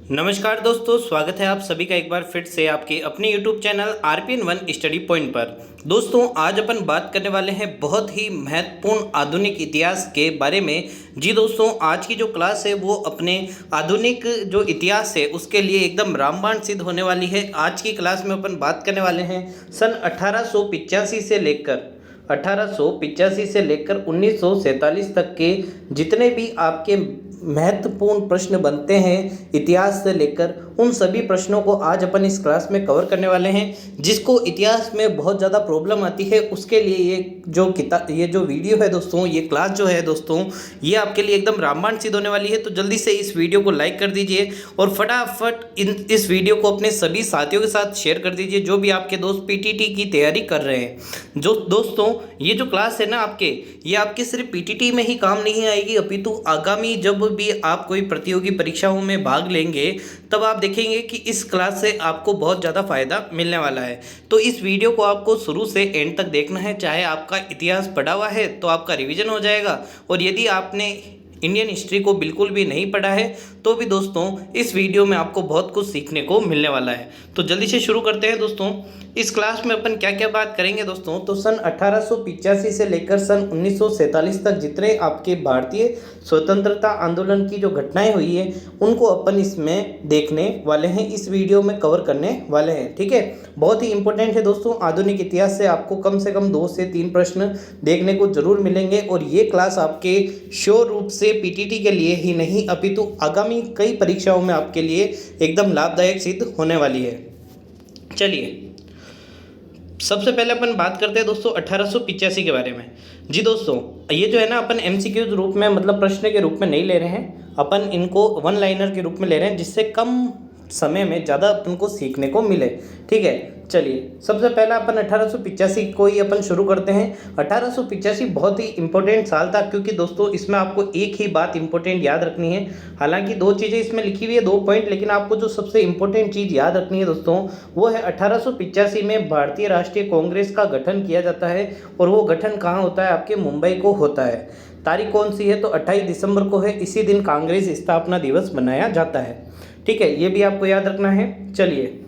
नमस्कार दोस्तों, स्वागत है आप सभी का एक बार फिर से आपके अपने YouTube channel RPN1 study point पर। दोस्तों, आज अपन बात करने वाले हैं बहुत ही महत्वपूर्ण आधुनिक इतिहास के बारे में। जी दोस्तों, आज की जो क्लास है वो अपने आधुनिक जो इतिहास है उसके लिए एकदम रामबाण सिद्ध होने वाली है। आज की क्लास में अपन बात करने वाले हैं सन 1885 से लेकर 1947 तक के जितने भी आपके महत्वपूर्ण प्रश्न बनते हैं इतिहास से लेकर, उन सभी प्रश्नों को आज अपन इस क्लास में कवर करने वाले हैं। जिसको इतिहास में बहुत ज़्यादा प्रॉब्लम आती है उसके लिए ये जो वीडियो है दोस्तों, ये क्लास जो है दोस्तों, ये आपके लिए एकदम रामबाण सिद्ध होने वाली है। तो जल्दी से इस वीडियो को लाइक कर दीजिए और फटाफट इस वीडियो को अपने सभी साथियों के साथ शेयर कर दीजिए जो भी आपके दोस्त पीटीटी की तैयारी कर रहे हैं। जो दोस्तों, ये जो क्लास है ना ये आपके सिर्फ पीटीटी में ही काम नहीं आएगी, अपितु आगामी जब भी आप कोई प्रतियोगी परीक्षाओं में भाग लेंगे तब आप देखेंगे कि इस क्लास से आपको बहुत ज़्यादा फायदा मिलने वाला है। तो इस वीडियो को आपको शुरू से एंड तक देखना है। चाहे आपका इतिहास पढ़ा हुआ है तो आपका रिवीजन हो जाएगा, और यदि आपने इंडियन हिस्ट्री को बिल्कुल भी नहीं पढ़ा है तो भी दोस्तों इस वीडियो में आपको बहुत कुछ सीखने को मिलने वाला है। तो जल्दी से शुरू करते हैं दोस्तों। इस क्लास में अपन क्या क्या बात करेंगे दोस्तों, तो सन 1885 से लेकर सन 1947 तक जितने आपके भारतीय स्वतंत्रता आंदोलन की जो घटनाएं हुई है उनको अपन इसमें देखने वाले हैं, इस वीडियो में कवर करने वाले हैं। ठीक है, बहुत ही इंपॉर्टेंट है दोस्तों। आधुनिक इतिहास से आपको कम से कम 2 से 3 प्रश्न देखने को जरूर मिलेंगे, और ये क्लास आपके श्योर रूप से पीटीटी के लिए ही नहीं अपितु आगामी कई परीक्षाओं में आपके लिए एकदम लाभदायक सिद्ध होने वाली है। चलिए, सबसे पहले अपन बात करते हैं दोस्तों 1885 के बारे में। जी दोस्तों, ये जो है ना अपन एमसीक्यू रूप में, मतलब प्रश्न के रूप में नहीं ले रहे हैं, अपन इनको वन लाइनर के रूप में ले रहे हैं जिससे कम समय में ज़्यादा अपन को सीखने को मिले। ठीक है, चलिए सबसे पहला अपन 1885 को ही अपन शुरू करते हैं। 1885 बहुत ही इंपॉर्टेंट साल था, क्योंकि दोस्तों इसमें आपको एक ही बात इंपॉर्टेंट याद रखनी है। हालांकि 2 चीज़ें इसमें लिखी हुई है, 2 पॉइंट, लेकिन आपको जो सबसे इंपॉर्टेंट चीज़ याद रखनी है दोस्तों वो है 1885 में भारतीय राष्ट्रीय कांग्रेस का गठन किया जाता है, और वो गठन कहाँ होता है, आपके मुंबई को होता है। तारीख कौन सी है, तो 28 दिसंबर को है। इसी दिन कांग्रेस स्थापना दिवस मनाया जाता है। ठीक है, ये भी आपको याद रखना है। चलिए,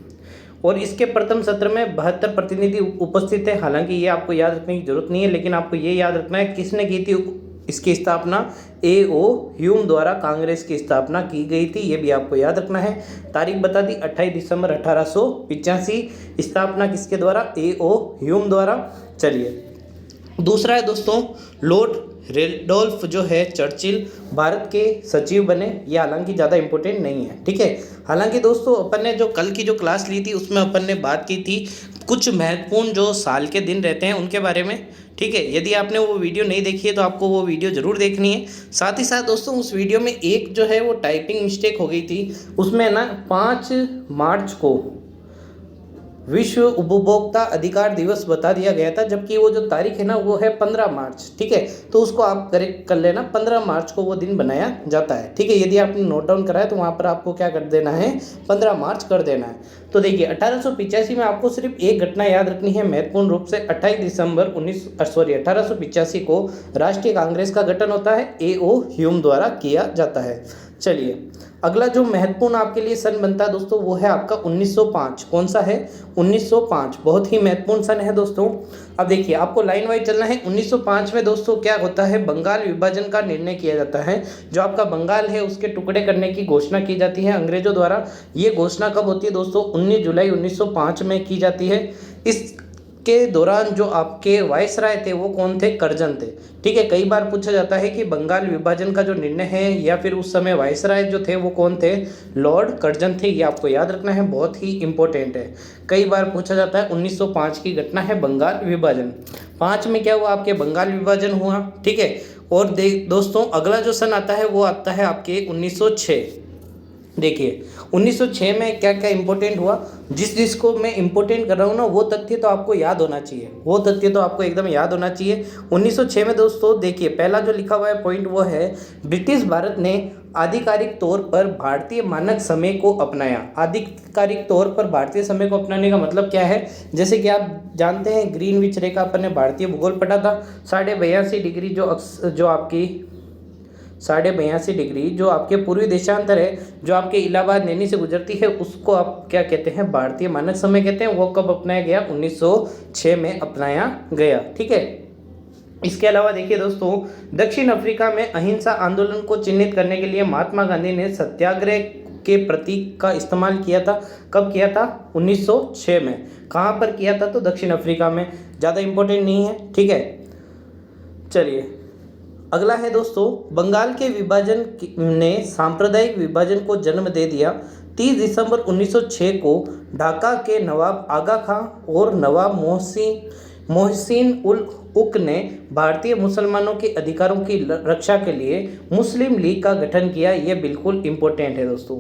और इसके प्रथम सत्र में 72 प्रतिनिधि उपस्थित थे। हालांकि ये आपको याद रखने की जरूरत नहीं है, लेकिन आपको ये याद रखना है किसने की थी इसकी स्थापना। A.O. ह्यूम द्वारा कांग्रेस की स्थापना की गई थी, ये भी आपको याद रखना है। तारीख बता दी 28 दिसंबर 1885। स्थापना किसके द्वारा, A.O. ह्यूम द्वारा। चलिए, दूसरा है दोस्तों लॉर्ड रेडोल्फ जो है चर्चिल भारत के सचिव बने। ये हालांकि ज़्यादा इंपॉर्टेंट नहीं है। ठीक है, हालांकि दोस्तों अपन ने जो कल की जो क्लास ली थी उसमें अपन ने बात की थी कुछ महत्वपूर्ण जो साल के दिन रहते हैं उनके बारे में। ठीक है, यदि आपने वो वीडियो नहीं देखी है तो आपको वो वीडियो ज़रूर देखनी है। साथ ही साथ दोस्तों उस वीडियो में एक जो है वो टाइपिंग मिस्टेक हो गई थी, उसमें ना 5 मार्च को विश्व उपभोक्ता अधिकार दिवस बता दिया गया था, जबकि वो जो तारीख है ना वो है 15 मार्च। ठीक है, तो उसको आप करेक्ट कर लेना, 15 मार्च को वो दिन बनाया जाता है। ठीक है, यदि आपने नोट डाउन करा है तो वहाँ पर आपको क्या कर देना है, 15 मार्च कर देना है। तो देखिए 1885 में आपको सिर्फ एक घटना याद रखनी है महत्वपूर्ण रूप से। 28 दिसंबर 1885 को राष्ट्रीय कांग्रेस का गठन होता है, A.O. ह्यूम द्वारा किया जाता है। चलिए, अगला जो महत्वपूर्ण आपके लिए सन बनता है दोस्तों वो है आपका 1905। कौन सा है, 1905 बहुत ही महत्वपूर्ण सन है दोस्तों। अब देखिए आपको लाइन वाइज चलना है। 1905 में दोस्तों क्या होता है, बंगाल विभाजन का निर्णय किया जाता है। जो आपका बंगाल है उसके टुकड़े करने की घोषणा की जाती है अंग्रेजों द्वारा। ये घोषणा कब होती है दोस्तों, 19 जुलाई 1905 में की जाती है। इस के दौरान जो आपके वायसराय थे वो कौन थे, करजन थे। ठीक है, कई बार पूछा जाता है कि बंगाल विभाजन का जो निर्णय है या फिर उस समय वायसराय जो थे वो कौन थे, लॉर्ड करजन थे। ये आपको याद रखना है, बहुत ही इंपॉर्टेंट है। कई बार पूछा जाता है। 1905 की घटना है बंगाल विभाजन। 5 में क्या हुआ, आपके बंगाल विभाजन हुआ। ठीक है, और दोस्तों अगला जो सन आता है वो आता है आपके 1906। देखिए 1906 में क्या क्या इंपॉर्टेंट हुआ, जिसको मैं इंपॉर्टेंट कर रहा हूँ ना वो तथ्य तो आपको याद होना चाहिए, वो तथ्य तो आपको एकदम याद होना चाहिए। 1906 में दोस्तों देखिए पहला जो लिखा हुआ है पॉइंट वो है, ब्रिटिश भारत ने आधिकारिक तौर पर भारतीय मानक समय को अपनाया। आधिकारिक तौर पर भारतीय समय को अपनाने का मतलब क्या है, जैसे कि आप जानते हैं ग्रीनविच रेखा अपन ने भारतीय भूगोल पढ़ा था, 82.5 डिग्री जो आपकी 82.5 डिग्री जो आपके पूर्वी देशांतर है, जो आपके इलाहाबाद नैनी से गुजरती है, उसको आप क्या कहते हैं, भारतीय मानक समय कहते हैं। वो कब अपनाया गया, 1906 में अपनाया गया। ठीक है। इसके अलावा देखिए दोस्तों, दक्षिण अफ्रीका में अहिंसा आंदोलन को चिन्हित करने के लिए महात्मा गांधी ने सत्याग्रह के प्रतीक का इस्तेमाल किया था। कब किया था, 1906 में। कहाँ पर किया था, तो दक्षिण अफ्रीका में। ज़्यादा इम्पोर्टेंट नहीं है। ठीक है, चलिए अगला है दोस्तों, बंगाल के विभाजन ने सांप्रदायिक विभाजन को जन्म दे दिया। 30 दिसंबर 1906 को ढाका के नवाब आगा खां और नवाब मोहसिन उल उक ने भारतीय मुसलमानों के अधिकारों की रक्षा के लिए मुस्लिम लीग का गठन किया। ये बिल्कुल इम्पोर्टेंट है दोस्तों।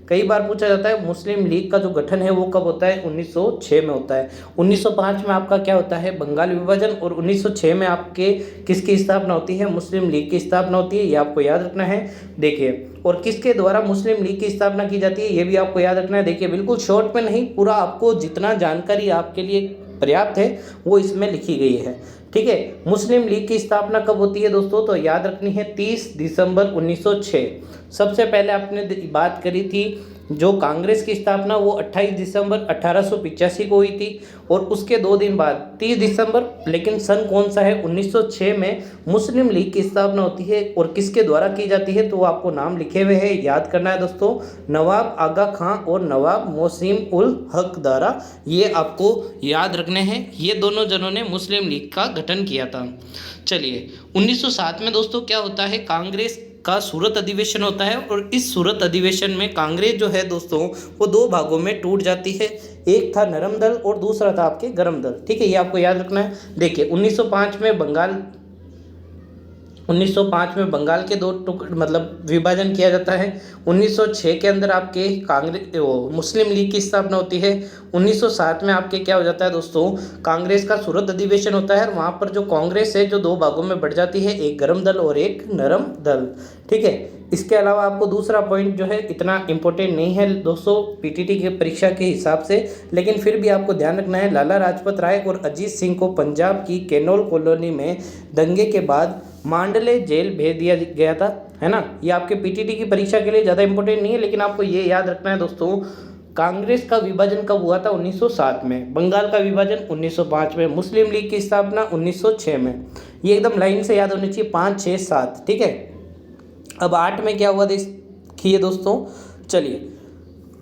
कई बार पूछा जाता है मुस्लिम लीग का जो गठन है वो कब होता है, 1906 में होता है। 1905 में आपका क्या होता है, बंगाल विभाजन, और 1906 में आपके किसकी स्थापना होती है, मुस्लिम लीग की स्थापना होती है। ये आपको याद रखना है। देखिए, और किसके द्वारा मुस्लिम लीग की स्थापना की जाती है, ये भी आपको याद रखना है। देखिए, बिल्कुल शॉर्ट में नहीं, पूरा आपको जितना जानकारी आपके लिए पर्याप्त है वो इसमें लिखी गई है। ठीक है, मुस्लिम लीग की स्थापना कब होती है दोस्तों, तो याद रखनी है 30 दिसंबर 1906। सबसे पहले आपने बात करी थी जो कांग्रेस की स्थापना, वो 28 दिसंबर 1885 को हुई थी, और उसके 2 दिन बाद 30 दिसंबर, लेकिन सन कौन सा है, 1906 में मुस्लिम लीग की स्थापना होती है। और किसके द्वारा की जाती है, तो वो आपको नाम लिखे हुए हैं, याद करना है दोस्तों, नवाब आगा खां और नवाब मोहसिन उल हक द्वारा। ये आपको याद रखने हैं, ये दोनों जनों ने मुस्लिम लीग का गठन किया था। चलिए, 1907 में दोस्तों क्या होता है, कांग्रेस का सूरत अधिवेशन होता है, और इस सूरत अधिवेशन में कांग्रेस जो है दोस्तों वो 2 भागों में टूट जाती है। एक था नरम दल और दूसरा था आपके गरम दल। ठीक है, ये आपको याद रखना है। देखिए, 1905 में बंगाल के 2 मतलब विभाजन किया जाता है। 1906 के अंदर आपके मुस्लिम लीग की स्थापना होती है। 1907 में आपके क्या हो जाता है दोस्तों, कांग्रेस का सूरत अधिवेशन होता है, और वहाँ पर जो कांग्रेस है जो 2 भागों में बढ़ जाती है, एक गरम दल और एक नरम दल। ठीक है, इसके अलावा आपको दूसरा पॉइंट जो है इतना इम्पोर्टेंट नहीं है दोस्तों पीटीटी की परीक्षा के हिसाब से, लेकिन फिर भी आपको ध्यान रखना है, लाला लाजपत राय और अजीत सिंह को पंजाब की कैनोल कॉलोनी में दंगे के बाद मांडले जेल भेज दिया गया था, है ना। ये आपके पीटीटी की परीक्षा के लिए ज़्यादा इंपॉर्टेंट नहीं है, लेकिन आपको ये याद रखना है दोस्तों, कांग्रेस का विभाजन कब हुआ था, 1907 में। बंगाल का विभाजन 1905 में। मुस्लिम लीग की स्थापना 1906 में। ये एकदम लाइन से याद होनी चाहिए, 5, 6, 7। ठीक है, अब 8 में क्या हुआ देखिए दोस्तों। चलिए,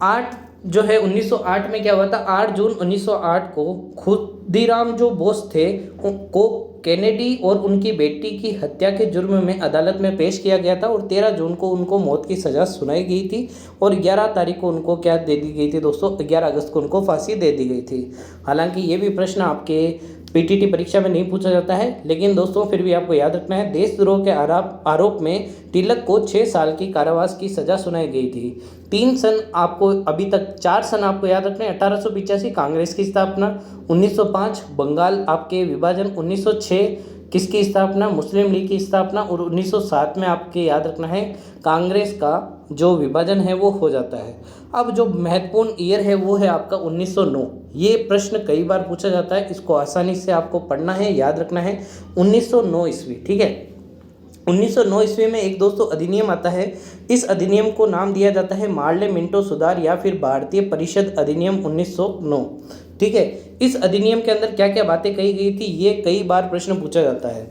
8 जो है 1908 में क्या हुआ था, 8 जून 1908 को खुदीराम जो बोस थे को कैनेडी और उनकी बेटी की हत्या के जुर्म में अदालत में पेश किया गया था, और 13 जून को उनको मौत की सज़ा सुनाई गई थी, और 11 तारीख को उनको क्या दे दी गई थी दोस्तों, 11 अगस्त को उनको फांसी दे दी गई थी। हालांकि ये भी प्रश्न आपके पीटीटी परीक्षा में नहीं पूछा जाता है, लेकिन दोस्तों फिर भी आपको याद रखना है, देशद्रोह के आरोप में तिलक को 6 साल की कारावास की सज़ा सुनाई गई थी। 3 सन आपको अभी तक, 4 सन आपको याद रखना है। 1885 कांग्रेस की स्थापना, 1905 बंगाल आपके विभाजन, 1906 किसकी स्थापना, मुस्लिम लीग की स्थापना, और 1907 में आपके याद रखना है कांग्रेस का जो विभाजन है वो हो जाता है। अब जो महत्वपूर्ण ईयर है वो है आपका 1909। ये प्रश्न कई बार पूछा जाता है, इसको आसानी से आपको पढ़ना है, याद रखना है, 1909 ईस्वी। ठीक है, 1909 ईस्वी में एक दोस्तों अधिनियम आता है। इस अधिनियम को नाम दिया जाता है मार्ले मिंटो सुधार या फिर भारतीय परिषद अधिनियम 1909। ठीक है, इस अधिनियम के अंदर क्या क्या बातें कही गई थी, ये कई बार प्रश्न पूछा जाता है।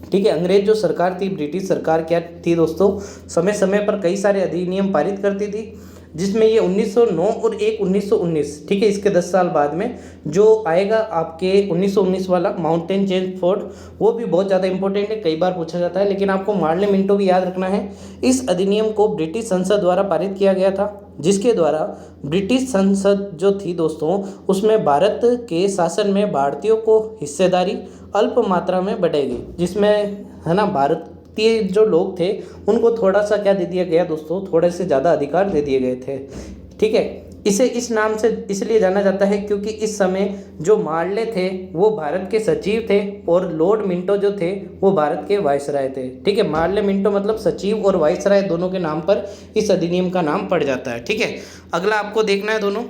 ठीक है, अंग्रेज जो सरकार थी, ब्रिटिश सरकार क्या थी दोस्तों, समय समय पर कई सारे अधिनियम पारित करती थी, जिसमें ये 1909 और एक 1919। ठीक है, इसके 10 साल बाद में जो आएगा आपके 1919 वाला माउंटेन चेन फोर्ट, वो भी बहुत ज़्यादा इंपॉर्टेंट है, कई बार पूछा जाता है, लेकिन आपको मार्ले मिंटो भी याद रखना है। इस अधिनियम को ब्रिटिश संसद द्वारा पारित किया गया था, जिसके द्वारा ब्रिटिश संसद जो थी दोस्तों, उसमें भारत के शासन में भारतीयों को हिस्सेदारी अल्प मात्रा में बढ़ेगी, जिसमें है ना भारतीय जो लोग थे उनको थोड़ा सा क्या दे दिया गया दोस्तों, थोड़े से ज़्यादा अधिकार दे दिए गए थे। ठीक है, इसे इस नाम से इसलिए जाना जाता है क्योंकि इस समय जो मार्ले थे वो भारत के सचिव थे, और लॉर्ड मिंटो जो थे वो भारत के वायसराय थे। ठीक है, मार्ले मिंटो मतलब सचिव और वायसराय दोनों के नाम पर इस अधिनियम का नाम पड़ जाता है। ठीक है, अगला आपको देखना है दोनों,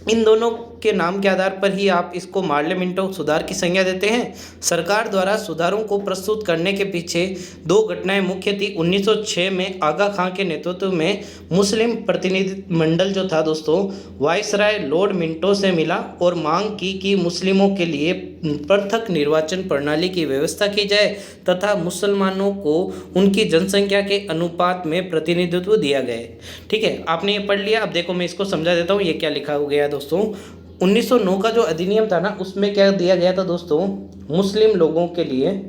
इन दोनों के नाम के आधार पर ही आप इसको मार्ले मिंटो सुधार की संज्ञा देते हैं। सरकार द्वारा सुधारों को प्रस्तुत करने के पीछे दो घटनाएं मुख्य थी। 1906 में आगा खां के नेतृत्व में मुस्लिम प्रतिनिधिमंडल जो था दोस्तों वायसराय लॉर्ड मिंटो से मिला और मांग की कि मुस्लिमों के लिए पृथक निर्वाचन प्रणाली की व्यवस्था की जाए तथा मुसलमानों को उनकी जनसंख्या के अनुपात में प्रतिनिधित्व दिया गया। ठीक है, आपने ये पढ़ लिया। अब देखो मैं इसको समझा देता हूँ ये क्या लिखा हो गया दोस्तों। 1909 का जो अधिनियम था ना उसमें क्या दिया गया था दोस्तों, मुस्लिम लोगों के लिए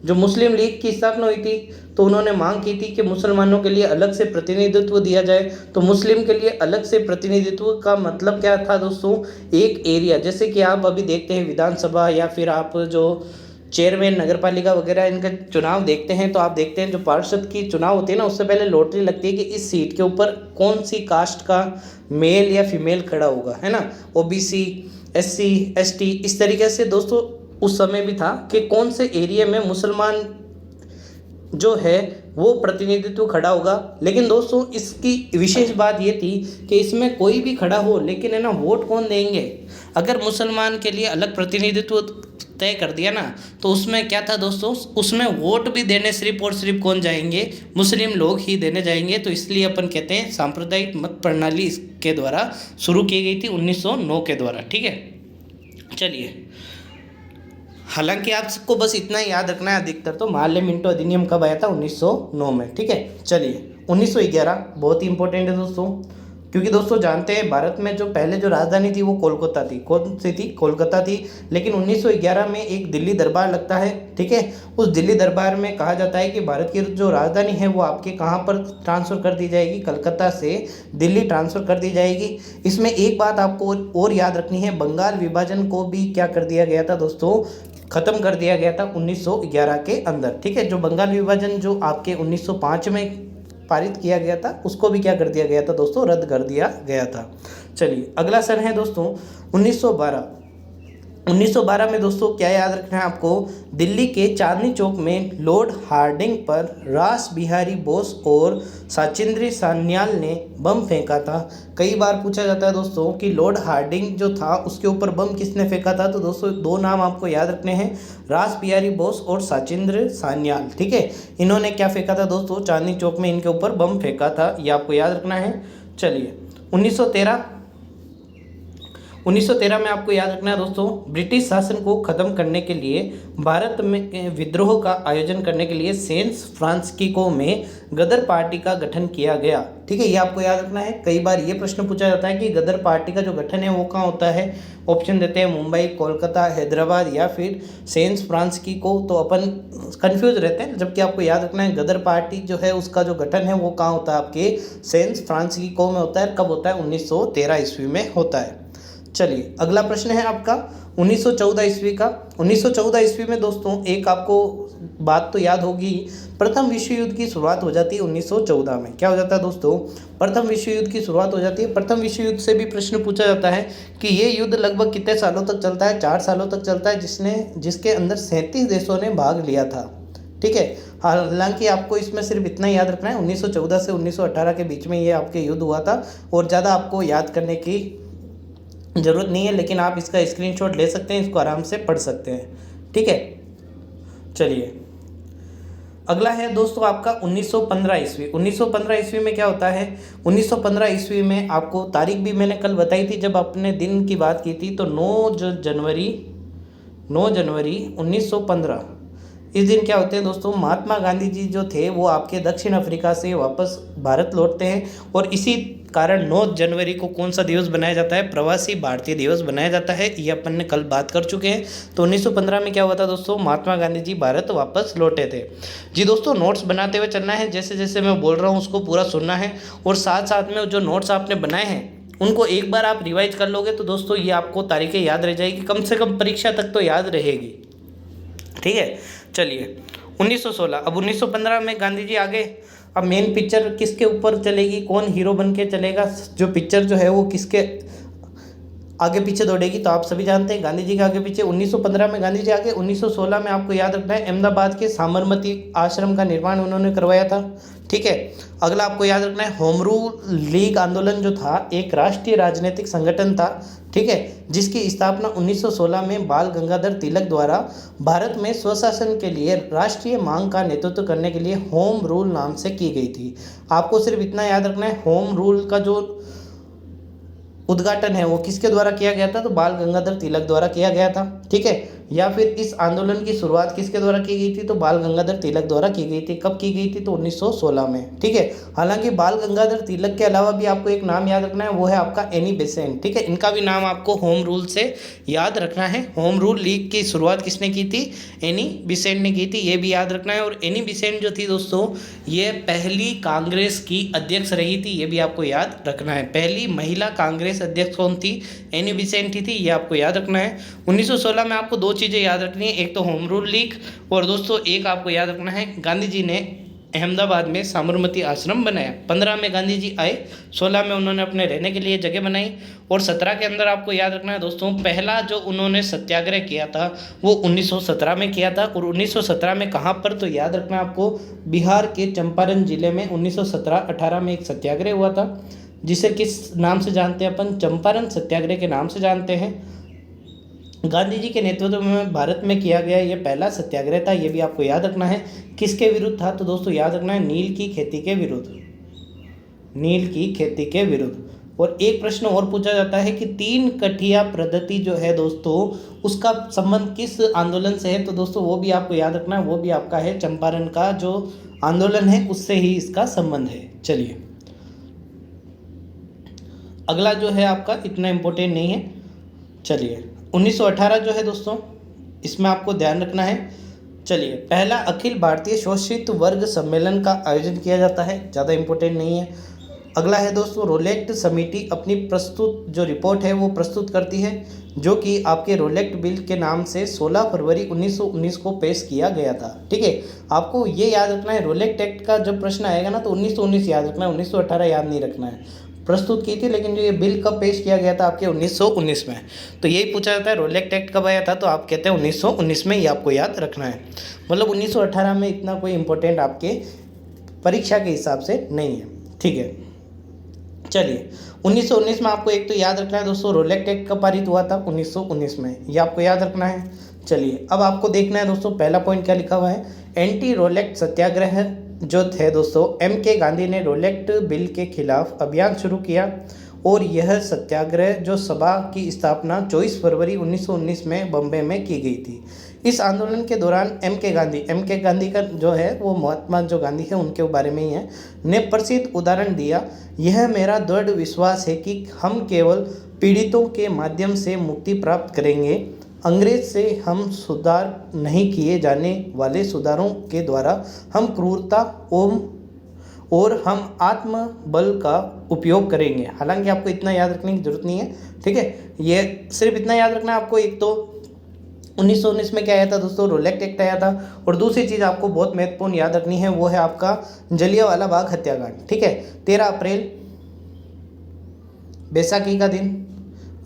जो मुस्लिम लीग की स्थापना हुई थी तो उन्होंने मांग की थी कि मुसलमानों के लिए अलग से प्रतिनिधित्व दिया जाए। तो मुस्लिम के लिए अलग से प्रतिनिधित्व का मतलब क्या था दोस्तों, एक एरिया, जैसे कि आप अभी देखते हैं विधानसभा या फिर आप जो चेयरमैन नगर पालिका वगैरह इनका चुनाव देखते हैं तो आप देखते हैं जो पार्षद की चुनाव होती है ना उससे पहले लॉटरी लगती है कि इस सीट के ऊपर कौन सी कास्ट का मेल या फीमेल खड़ा होगा, है ना, ओबीसी, एससी, एसटी, इस तरीके से दोस्तों उस समय भी था कि कौन से एरिया में मुसलमान जो है वो प्रतिनिधित्व खड़ा होगा। लेकिन दोस्तों इसकी विशेष बात ये थी कि इसमें कोई भी खड़ा हो लेकिन है ना वोट कौन देंगे। अगर मुसलमान के लिए अलग प्रतिनिधित्व तय कर दिया ना तो उसमें क्या था दोस्तों, उसमें वोट भी देने सिर्फ और सिर्फ कौन जाएंगे, मुस्लिम लोग ही देने जाएंगे। तो इसलिए अपन कहते हैं सांप्रदायिक मत प्रणाली इसके द्वारा शुरू की गई थी 1909 के द्वारा। ठीक है, चलिए, हालांकि आपको बस इतना ही याद रखना है, अधिकतर तो मार्ले मिंटो अधिनियम कब आया था, 1909 में। ठीक है, चलिए 1911 बहुत ही इंपॉर्टेंट है दोस्तों, क्योंकि दोस्तों जानते हैं भारत में जो पहले जो राजधानी थी वो कोलकाता थी। कौन सी थी, कोलकाता थी। लेकिन 1911 में एक दिल्ली दरबार लगता है। ठीक है, उस दिल्ली दरबार में कहा जाता है कि भारत की जो राजधानी है वो आपके कहाँ पर ट्रांसफ़र कर दी जाएगी, कलकत्ता से दिल्ली ट्रांसफ़र कर दी जाएगी। इसमें एक बात आपको और याद रखनी है, बंगाल विभाजन को भी क्या कर दिया गया था दोस्तों, ख़त्म कर दिया गया था 1911 के अंदर। ठीक है, जो बंगाल विभाजन जो आपके 1905 में पारित किया गया था उसको भी क्या कर दिया गया था दोस्तों, रद्द कर दिया गया था। चलिए अगला सन है दोस्तों 1912। 1912 में दोस्तों क्या याद रखना है आपको, दिल्ली के चांदनी चौक में लॉर्ड हार्डिंग पर रास बिहारी बोस और साचिंद्र सान्याल ने बम फेंका था। कई बार पूछा जाता है दोस्तों कि लॉर्ड हार्डिंग जो था उसके ऊपर बम किसने फेंका था, तो दोस्तों दो नाम आपको याद रखने हैं, रास बिहारी बोस और साचिंद्र सान्याल। ठीक है, इन्होंने क्या फेंका था दोस्तों, चांदनी चौक में इनके ऊपर बम फेंका था, ये आपको याद रखना है। चलिए 1913 में आपको याद रखना है दोस्तों, ब्रिटिश शासन को ख़त्म करने के लिए भारत में विद्रोह का आयोजन करने के लिए सेंट फ्रांसिस्को में गदर पार्टी का गठन किया गया। ठीक है, ये आपको याद रखना है। कई बार ये प्रश्न पूछा जाता है कि गदर पार्टी का जो गठन है वो कहाँ होता है, ऑप्शन देते हैं मुंबई, कोलकाता, हैदराबाद या फिर सेंट फ्रांसिस्को। तो अपन कंफ्यूज रहते हैं, जबकि आपको याद रखना है गदर पार्टी जो है उसका जो गठन है वो कहाँ होता है, आपके सेंट फ्रांसिस्को में होता है। कब होता है, 1913 ईस्वी में होता है। चलिए अगला प्रश्न है आपका 1914 ईस्वी का। 1914 ईस्वी में दोस्तों एक आपको बात तो याद होगी, प्रथम विश्व युद्ध की शुरुआत हो जाती है 1914 में। क्या हो जाता है दोस्तों, प्रथम विश्व युद्ध की शुरुआत हो जाती है। प्रथम विश्व युद्ध से भी प्रश्न पूछा जाता है कि ये युद्ध लगभग कितने सालों तक चलता है, 4 सालों तक चलता है, जिसके अंदर 37 देशों ने भाग लिया था। ठीक है, हालांकि आपको इसमें सिर्फ इतना याद रखना है 1914 से 1918 के बीच में ये आपके युद्ध हुआ था, और ज़्यादा आपको याद करने की ज़रूरत नहीं है, लेकिन आप इसका स्क्रीनशॉट ले सकते हैं, इसको आराम से पढ़ सकते हैं। ठीक है, चलिए अगला है दोस्तों आपका 1915 ईस्वी। 1915 ईस्वी में क्या होता है, 1915 ईस्वी में आपको तारीख भी मैंने कल बताई थी जब अपने दिन की बात की थी, तो 9 जनवरी 1915 इस दिन क्या होते हैं दोस्तों, महात्मा गांधी जी जो थे वो आपके दक्षिण अफ्रीका से वापस भारत लौटते हैं, और इसी कारण 9 जनवरी को कौन सा दिवस बनाया जाता है, प्रवासी भारतीय दिवस बनाया जाता है। ये अपन ने कल बात कर चुके हैं। तो 1915 में क्या हुआ था दोस्तों, महात्मा गांधी जी भारत वापस लौटे थे। जी दोस्तों, नोट्स बनाते हुए चलना है, जैसे जैसे मैं बोल रहा हूँ उसको पूरा सुनना है, और साथ साथ में जो नोट्स आपने बनाए हैं उनको एक बार आप रिवाइज कर लोगे तो दोस्तों ये आपको तारीखें याद रह जाएगी, कम से कम परीक्षा तक तो याद रहेगी। ठीक है, चलिए 1916। अब 1915 में गांधी जी आ गए। अब मेन पिक्चर किसके ऊपर चलेगी, कौन हीरो बन के चलेगा, जो पिक्चर जो है वो किसके आगे पीछे दौड़ेगी, तो आप सभी जानते हैं गांधी जी के आगे पीछे। 1915 में गांधी जी आगे। 1916 में आपको याद रखना है अहमदाबाद के साबरमती आश्रम का निर्माण उन्होंने करवाया था। ठीक है, अगला आपको याद रखना है होम रूल लीग आंदोलन जो था एक राष्ट्रीय राजनीतिक संगठन था। ठीक है, जिसकी स्थापना 1916 में बाल गंगाधर तिलक द्वारा भारत में स्वशासन के लिए राष्ट्रीय मांग का नेतृत्व करने के लिए होम रूल नाम से की गई थी। आपको सिर्फ इतना याद रखना है, होम रूल का जो उद्घाटन है वो किसके द्वारा किया गया था, तो बाल गंगाधर तिलक द्वारा किया गया था। ठीक है, या फिर इस आंदोलन की शुरुआत किसके द्वारा की गई थी, तो बाल गंगाधर तिलक द्वारा की गई थी। कब की गई थी, तो 1916 में। ठीक है, हालांकि बाल गंगाधर तिलक के अलावा भी आपको एक नाम याद रखना है, वो है आपका एनी बेसेंट। ठीक है, इनका भी नाम आपको होम रूल से याद रखना है। होम रूल लीग की शुरुआत किसने की थी, एनी बेसेंट ने की थी, ये भी याद रखना है। और एनी बेसेंट जो थी दोस्तों, ये पहली कांग्रेस की अध्यक्ष रही थी, ये भी आपको याद रखना है। पहली महिला कांग्रेस अध्यक्ष कौन थी, एनी बेसेंट ही थी, ये आपको याद रखना है। 1916 में आपको दो चीज़ें याद रखनी है, एक तो होम रूल लीग, और दोस्तों एक आपको याद रखना है, गांधी जी ने अहमदाबाद में साबरमती आश्रम बनाया। 15 में गांधी जी आए, 16 में उन्होंने अपने रहने के लिए जगह बनाई, और 17 के अंदर आपको याद रखना है दोस्तों, पहला जो उन्होंने सत्याग्रह किया था वो 1917 में किया था। और 1917 में कहाँ पर, तो याद रखना आपको बिहार के चंपारण जिले में 1917-18 में एक सत्याग्रह हुआ था, जिसे किस नाम से जानते हैं अपन, चंपारण सत्याग्रह के नाम से जानते हैं। गांधी जी के नेतृत्व में भारत में किया गया ये पहला सत्याग्रह था, ये भी आपको याद रखना है। किसके विरुद्ध था, तो दोस्तों याद रखना है नील की खेती के विरुद्ध, नील की खेती के विरुद्ध। और एक प्रश्न और पूछा जाता है कि तीन कठिया पद्धति जो है दोस्तों, उसका संबंध किस आंदोलन से है, तो दोस्तों वो भी आपको याद रखना है, वो भी आपका है चंपारण का जो आंदोलन है उससे ही इसका संबंध है। चलिए अगला जो है आपका इतना इम्पोर्टेंट नहीं है। चलिए 1918 जो है दोस्तों, इसमें आपको ध्यान रखना है। चलिए, पहला अखिल भारतीय शोषित वर्ग सम्मेलन का आयोजन किया जाता है, ज़्यादा इम्पोर्टेंट नहीं है। अगला है दोस्तों, रोलेक्ट समिति अपनी प्रस्तुत जो रिपोर्ट है वो प्रस्तुत करती है, जो कि आपके रोलेक्ट बिल के नाम से 16 फरवरी 1919 को पेश किया गया था। ठीक है, आपको ये याद रखना है, रोलेक्ट एक्ट का जब प्रश्न आएगा ना तो 1919 याद रखना है, 1918 याद नहीं रखना है। प्रस्तुत की थी, लेकिन जो ये बिल कब पेश किया गया था आपके 1919 में, तो यही पूछा जाता है रोलेक्ट एक्ट कब आया था, तो आप कहते हैं 1919 में, ये आपको याद रखना है। मतलब 1918 में इतना कोई इंपॉर्टेंट आपके परीक्षा के हिसाब से नहीं है। ठीक है, चलिए 1919 में आपको एक तो याद रखना है दोस्तों, रोलेक्ट एक्ट कब पारित हुआ था, 1919 में, ये आपको याद रखना है। चलिए अब आपको देखना है दोस्तों, पहला पॉइंट क्या लिखा हुआ है, एंटी रोलेक्ट सत्याग्रह जो थे दोस्तों, M.K. गांधी ने रोलेक्ट बिल के खिलाफ अभियान शुरू किया, और यह सत्याग्रह जो सभा की स्थापना 24 फरवरी 1919 में बम्बई में की गई थी। इस आंदोलन के दौरान M.K. गांधी का जो है वो महात्मा जो गांधी है उनके बारे में ही है, ने प्रसिद्ध उदाहरण दिया, यह मेरा दृढ़ विश्वास है कि हम केवल पीड़ितों के माध्यम से मुक्ति प्राप्त करेंगे, अंग्रेज से हम सुधार नहीं किए जाने वाले सुधारों के द्वारा हम क्रूरता और हम आत्मबल का उपयोग करेंगे। हालांकि आपको इतना याद रखने की जरूरत नहीं है। ठीक है, ये सिर्फ इतना याद रखना है आपको, एक तो 1919 में क्या आया था दोस्तों, रोलेक्ट एक्ट आया था, और दूसरी चीज़ आपको बहुत महत्वपूर्ण याद रखनी है, वो है आपका जलियांवाला बाग हत्याकांड। ठीक है, 13 अप्रैल बैसाखी का दिन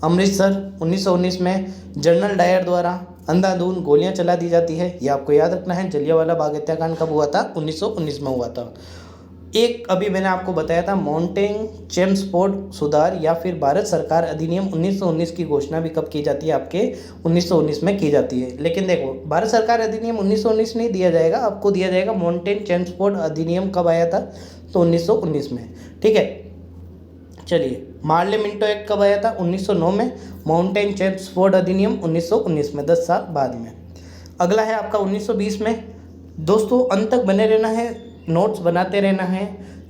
अमृतसर 1919 में जनरल डायर द्वारा अंधाधुंध गोलियां चला दी जाती है, ये आपको याद रखना है। जलियांवाला बाग हत्याकांड कब हुआ था, 1919 में हुआ था। एक अभी मैंने आपको बताया था मॉन्टेग चेम्सफोर्ड सुधार या फिर भारत सरकार अधिनियम 1919 की घोषणा भी कब की जाती है, आपके 1919 में की जाती है। लेकिन देखो, भारत सरकार अधिनियम 1919 नहीं दिया जाएगा, आपको दिया जाएगा मॉन्टेग चेम्सफोर्ड अधिनियम कब आया था, तो 1919 में। ठीक है, चलिए मार्ले मिंटो एक्ट कब आया था, 1909 में। माउंटेन चेम्सफोर्ड अधिनियम 1919 में, 10 साल बाद में। अगला है आपका 1920 में। दोस्तों अंत तक बने रहना है, नोट्स बनाते रहना है।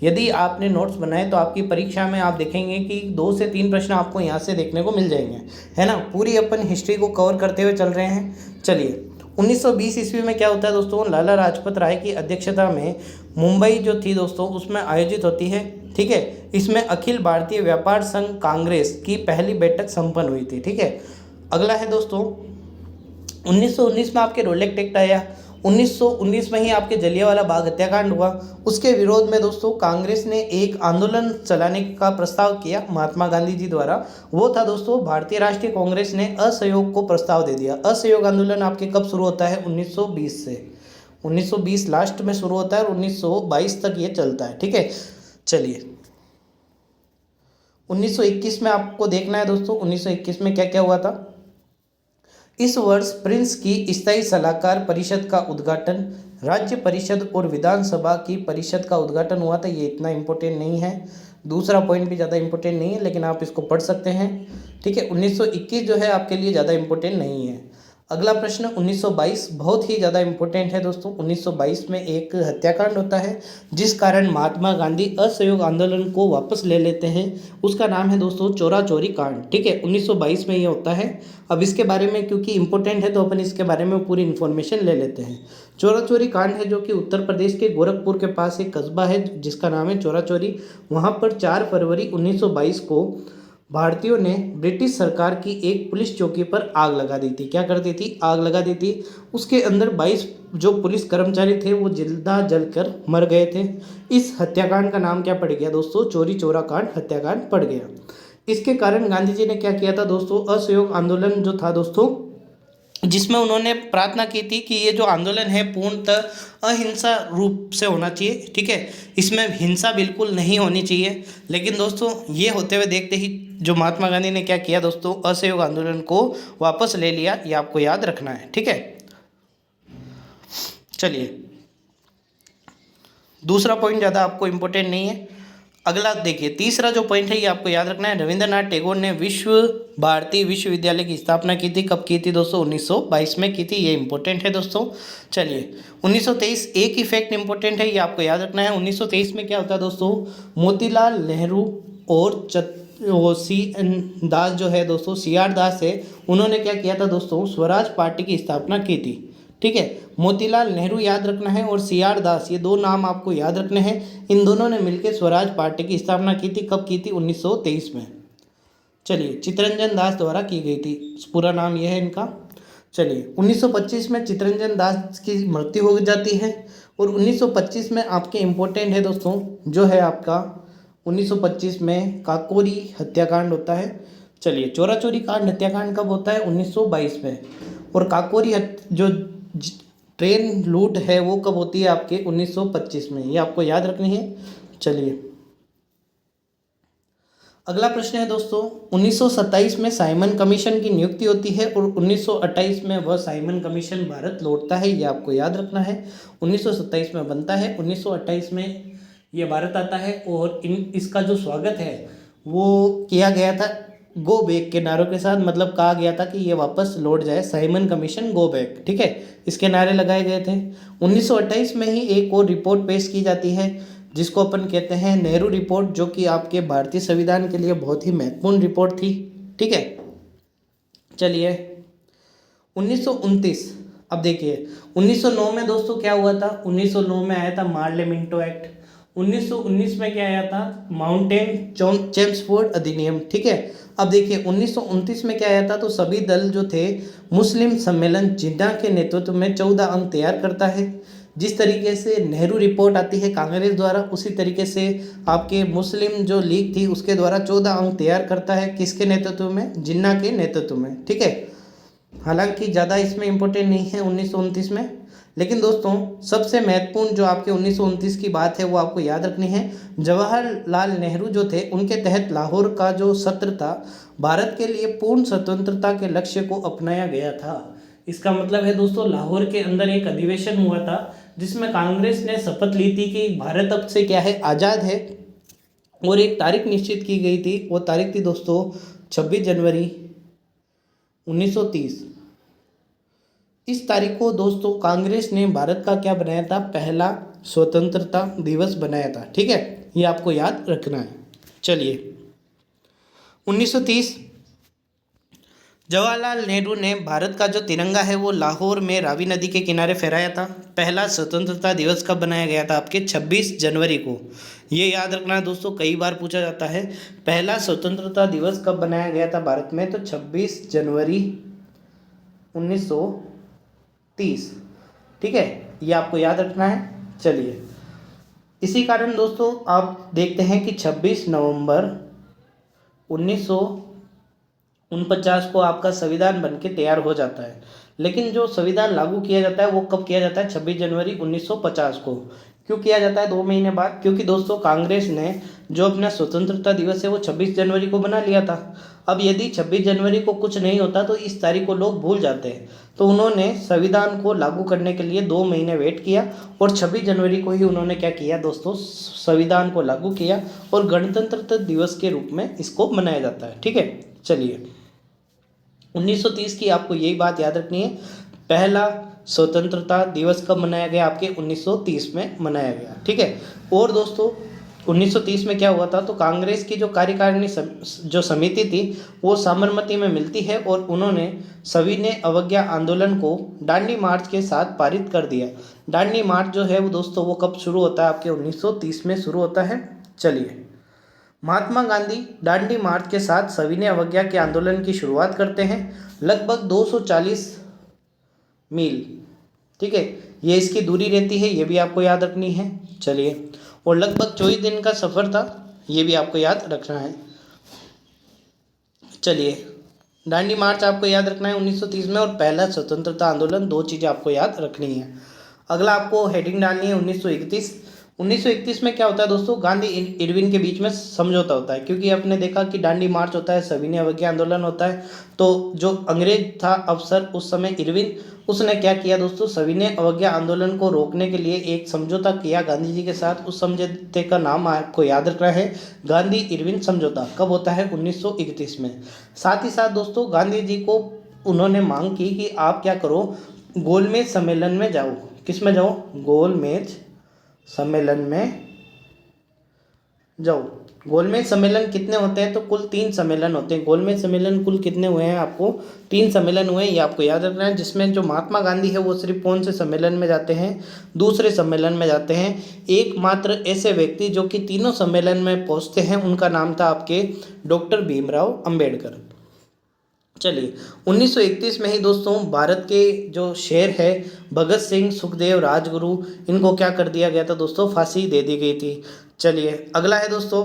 यदि आपने नोट्स बनाए तो आपकी परीक्षा में आप देखेंगे कि 2 से 3 प्रश्न आपको यहाँ से देखने को मिल जाएंगे, है ना। पूरी अपन हिस्ट्री को कवर करते हुए चल रहे हैं। चलिए 1920 ईस्वी में क्या होता है दोस्तों, लाला लाजपत राय की अध्यक्षता में मुंबई जो थी दोस्तों उसमें आयोजित होती है। ठीक है, इसमें अखिल भारतीय व्यापार संघ कांग्रेस की पहली बैठक संपन्न हुई थी। ठीक है, अगला है दोस्तों 1919 में आपके रोलेक्ट एक्ट आया, 1919 में ही आपके जलियांवाला बाग हत्याकांड हुआ। उसके विरोध में दोस्तों कांग्रेस ने एक आंदोलन चलाने का प्रस्ताव किया महात्मा गांधी जी द्वारा, वो था दोस्तों भारतीय राष्ट्रीय कांग्रेस ने असहयोग को प्रस्ताव दे दिया। असहयोग आंदोलन आपके कब शुरू होता है, 1920 से, 1920 लास्ट में शुरू होता है और 1922 तक ये चलता है। ठीक है, चलिए 1921 में आपको देखना है दोस्तों, 1921 में क्या क्या हुआ था। इस वर्ष प्रिंस की स्थायी सलाहकार परिषद का उद्घाटन, राज्य परिषद और विधानसभा की परिषद का उद्घाटन हुआ था। ये इतना इम्पोर्टेंट नहीं है, दूसरा पॉइंट भी ज़्यादा इम्पोर्टेंट नहीं है, लेकिन आप इसको पढ़ सकते हैं। ठीक है, 1921 जो है आपके लिए ज़्यादा इम्पोर्टेंट नहीं है। अगला प्रश्न 1922 बहुत ही ज़्यादा इम्पोर्टेंट है दोस्तों। 1922 में एक हत्याकांड होता है जिस कारण महात्मा गांधी असहयोग आंदोलन को वापस ले लेते हैं। उसका नाम है दोस्तों चोरा चोरी कांड। ठीक है, 1922 में ये होता है। अब इसके बारे में क्योंकि इम्पोर्टेंट है तो अपन इसके बारे में पूरी इन्फॉर्मेशन ले लेते हैं। चोरा चोरी कांड है जो कि उत्तर प्रदेश के गोरखपुर के पास एक कस्बा है जिसका नाम है चोरा चोरी। वहाँ पर 4 फरवरी 1922 को भारतीयों ने ब्रिटिश सरकार की एक पुलिस चौकी पर आग लगा दी थी। क्या कर दी थी? आग लगा दी थी। उसके अंदर 22 जो पुलिस कर्मचारी थे वो जिंदा जलकर मर गए थे। इस हत्याकांड का नाम क्या पड़ गया दोस्तों? चोरी चोरा कांड हत्याकांड पड़ गया। इसके कारण गांधी जी ने क्या किया था दोस्तों? असहयोग आंदोलन जो था दोस्तों, जिसमें उन्होंने प्रार्थना की थी कि ये जो आंदोलन है पूर्णतः अहिंसा रूप से होना चाहिए। ठीक है, इसमें हिंसा बिल्कुल नहीं होनी चाहिए। लेकिन दोस्तों ये होते हुए देखते ही जो महात्मा गांधी ने क्या किया दोस्तों? असहयोग आंदोलन को वापस ले लिया। ये आपको याद रखना है। ठीक है, चलिए दूसरा पॉइंट ज़्यादा आपको इम्पोर्टेंट नहीं है। अगला देखिए, तीसरा जो पॉइंट है ये आपको याद रखना है। रविंद्रनाथ टैगोर ने विश्व भारती विश्वविद्यालय की स्थापना की थी। कब की थी दोस्तों? 1922 में की थी। ये इंपॉर्टेंट है दोस्तों। चलिए 1923 एक ही फैक्ट इंपॉर्टेंट है, ये आपको याद रखना है। 1923 में क्या होता है दोस्तों? मोतीलाल नेहरू और सी एन दास जो है दोस्तों, सी आर दास है, उन्होंने क्या किया था दोस्तों? स्वराज पार्टी की स्थापना की थी। ठीक है, मोतीलाल नेहरू याद रखना है और सी आर दास, ये दो नाम आपको याद रखने हैं। इन दोनों ने मिलकर स्वराज पार्टी की स्थापना की थी। कब की थी? 1923 में। चलिए चित्तरंजन दास द्वारा की गई थी, पूरा नाम यह है इनका। चलिए 1925 में चित्तरंजन दास की मृत्यु हो जाती है। और 1925 में आपके इम्पोर्टेंट है दोस्तों जो है आपका 1925 में काकोरी हत्याकांड होता है। चलिए चोरा चोरी कांड हत्याकांड कब होता है? 1922 में। और काकोरी जो ट्रेन लूट है वो कब होती है आपके? 1925 में। ये आपको याद रखनी है। चलिए अगला प्रश्न है दोस्तों, 1927 में साइमन कमीशन की नियुक्ति होती है और 1928 में वह साइमन कमीशन भारत लौटता है। ये आपको याद रखना है। 1927 में बनता है, 1928 में ये भारत आता है। और इसका जो स्वागत है वो किया गया था गो बैक के नारों के साथ, मतलब कहा गया था कि ये वापस लौट जाए, साइमन कमीशन गो बैक। ठीक है, इसके नारे लगाए गए थे। 1928 में ही एक और रिपोर्ट पेश की जाती है जिसको अपन कहते हैं नेहरू रिपोर्ट, जो कि आपके भारतीय संविधान के लिए बहुत ही महत्वपूर्ण रिपोर्ट थी। ठीक है, चलिए 1929। अब देखिए 1909 में दोस्तों क्या हुआ था? 1909 में आया था मार्ले मिंटो एक्ट। 1919 में क्या आया था? माउंटेन चेम्सफोर्ड अधिनियम। ठीक है, अब देखिए 1929 में क्या आया था? तो सभी दल जो थे, मुस्लिम सम्मेलन जिन्ना के नेतृत्व में 14 अंक तैयार करता है। जिस तरीके से नेहरू रिपोर्ट आती है कांग्रेस द्वारा, उसी तरीके से आपके मुस्लिम जो लीग थी उसके द्वारा 14 अंक तैयार करता है। किसके नेतृत्व में? जिन्ना के नेतृत्व में। ठीक है, हालांकि ज़्यादा इसमें इम्पोर्टेंट नहीं है 1929 में। लेकिन दोस्तों सबसे महत्वपूर्ण जो आपके 1929 की बात है वो आपको याद रखनी है। जवाहरलाल नेहरू जो थे उनके तहत लाहौर का जो सत्र था, भारत के लिए पूर्ण स्वतंत्रता के लक्ष्य को अपनाया गया था। इसका मतलब है दोस्तों लाहौर के अंदर एक अधिवेशन हुआ था जिसमें कांग्रेस ने शपथ ली थी कि भारत अब से क्या है? आज़ाद है। और एक तारीख निश्चित की गई थी, वो तारीख थी दोस्तों 26 जनवरी 1930। इस तारीख को दोस्तों कांग्रेस ने भारत का क्या बनाया था? पहला स्वतंत्रता दिवस बनाया था। ठीक है, ये आपको याद रखना है। चलिए 1930 जवाहरलाल नेहरू ने भारत का जो तिरंगा है वो लाहौर में रावी नदी के किनारे फहराया था। पहला स्वतंत्रता दिवस कब बनाया गया था? आपके 26 जनवरी को। ये याद रखना है दोस्तों, कई बार पूछा जाता है पहला स्वतंत्रता दिवस कब बनाया गया था भारत में? तो 26 जनवरी 1930। ठीक है, ये आपको याद रखना है। चलिए इसी कारण दोस्तों आप देखते हैं कि 26 नवंबर 1949 को आपका संविधान बन के तैयार हो जाता है। लेकिन जो संविधान लागू किया जाता है वो कब किया जाता है? 26 जनवरी 1950 को। क्यों किया जाता है 2 महीने बाद? क्योंकि दोस्तों कांग्रेस ने जो अपना स्वतंत्रता दिवस है वो 26 जनवरी को बना लिया था। अब यदि 26 जनवरी को कुछ नहीं होता तो इस तारीख को लोग भूल जाते हैं, तो उन्होंने संविधान को लागू करने के लिए 2 महीने वेट किया और 26 जनवरी को ही उन्होंने क्या किया दोस्तों, संविधान को लागू किया और गणतंत्र दिवस के रूप में इसको मनाया जाता है। ठीक है, चलिए 1930 की आपको यही बात याद रखनी है, पहला स्वतंत्रता दिवस कब मनाया गया? आपके 1930 में मनाया गया। ठीक है, और दोस्तों 1930 में क्या हुआ था, तो कांग्रेस की जो कार्यकारिणी जो समिति थी वो साबरमती में मिलती है और उन्होंने सविनय अवज्ञा आंदोलन को दांडी मार्च के साथ पारित कर दिया। दांडी मार्च जो है वो दोस्तों वो कब शुरू होता है? आपके 1930 में शुरू होता है। चलिए, महात्मा गांधी दांडी मार्च के साथ सविनय अवज्ञा के आंदोलन की शुरुआत करते हैं, लगभग 240 मील। ठीक है, ये इसकी दूरी रहती है, ये भी आपको याद रखनी है। चलिए, और लगभग 24 दिन का सफ़र था, ये भी आपको याद रखना है। चलिए, दांडी मार्च आपको याद रखना है 1930 में, और पहला स्वतंत्रता आंदोलन, 2 चीज़ें आपको याद रखनी है। अगला आपको हेडिंग डालनी है 1931। 1931 में क्या होता है दोस्तों, गांधी इरविन के बीच में समझौता होता है, क्योंकि आपने देखा कि दांडी मार्च होता है, सविनय अवज्ञा आंदोलन होता है, तो जो अंग्रेज था अफसर उस समय इरविन, उसने क्या किया दोस्तों, सविनय अवज्ञा आंदोलन को रोकने के लिए एक समझौता किया गांधी जी के साथ। उस समझौते का नाम आपको याद रखना है, गांधी इरविन समझौता। कब होता है? 1931 में। साथ ही साथ दोस्तों गांधी जी को उन्होंने मांग की कि आप क्या करो, गोलमेज सम्मेलन में जाओ। किस में जाओ? गोलमेज सम्मेलन में जाओ। गोलमेज सम्मेलन कितने होते हैं? तो कुल 3 सम्मेलन होते हैं। गोलमेज सम्मेलन कुल कितने हुए हैं? आपको 3 सम्मेलन हुए हैं, ये आपको याद रखना है, जिसमें जो महात्मा गांधी है वो सिर्फ कौन से सम्मेलन में जाते हैं? दूसरे सम्मेलन में जाते हैं। एकमात्र ऐसे व्यक्ति जो कि तीनों सम्मेलन में पहुंचते हैं उनका नाम था आपके डॉक्टर भीमराव अंबेडकर। चलिए, 1931 में ही दोस्तों भारत के जो शेर है भगत सिंह, सुखदेव, राजगुरु, इनको क्या कर दिया गया था दोस्तों? फांसी दे दी गई थी। चलिए, अगला है दोस्तों,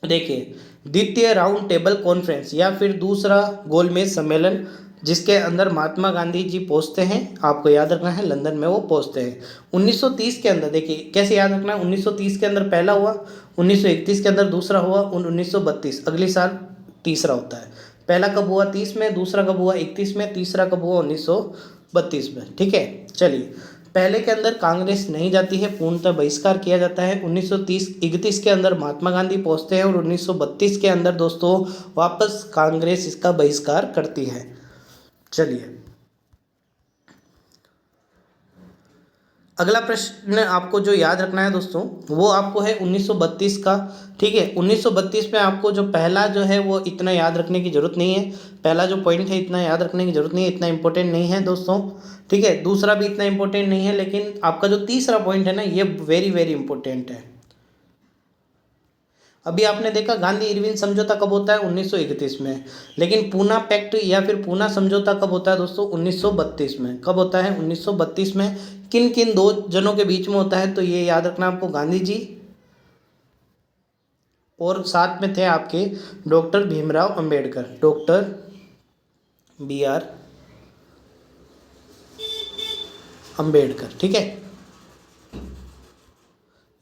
देखिए द्वितीय राउंड टेबल कॉन्फ्रेंस या फिर दूसरा गोलमेज सम्मेलन, जिसके अंदर महात्मा गांधी जी पहुंचते हैं, आपको याद रखना है लंदन में वो पहुंचते हैं 1930 के अंदर। देखिए कैसे याद रखना है, 1930 के अंदर पहला हुआ, 1931 के अंदर दूसरा हुआ, 1932 अगले साल तीसरा होता है। पहला कब हुआ? 30 में, दूसरा कब हुआ? 31 में, तीसरा कब हुआ? 1932 में। ठीक है, चलिए, पहले के अंदर कांग्रेस नहीं जाती है, पूर्णतः बहिष्कार किया जाता है। 1931 के अंदर महात्मा गांधी पहुंचते हैं और 1932 के अंदर दोस्तों वापस कांग्रेस इसका बहिष्कार करती है। चलिए, अगला प्रश्न आपको जो याद रखना है दोस्तों वो आपको है 1932 का। ठीक है, 1932 में आपको जो पहला जो है वो इतना याद रखने की ज़रूरत नहीं है, पहला जो पॉइंट है इतना याद रखने की ज़रूरत नहीं है, इतना इंपॉर्टेंट नहीं है दोस्तों। ठीक है, दूसरा भी इतना इंपॉर्टेंट नहीं है, लेकिन आपका जो तीसरा पॉइंट है ना ये वेरी वेरी इंपॉर्टेंट है। अभी आपने देखा गांधी इरविन समझौता कब होता है? 1931 में, लेकिन पूना पैक्ट या फिर पूना समझौता कब होता है दोस्तों? 1932 में। कब होता है? 1932 में। किन किन 2 जनों के बीच में होता है? तो ये याद रखना आपको, गांधी जी और साथ में थे आपके doctor Bhimrao Ambedkar, doctor BR Ambedkar. ठीक है,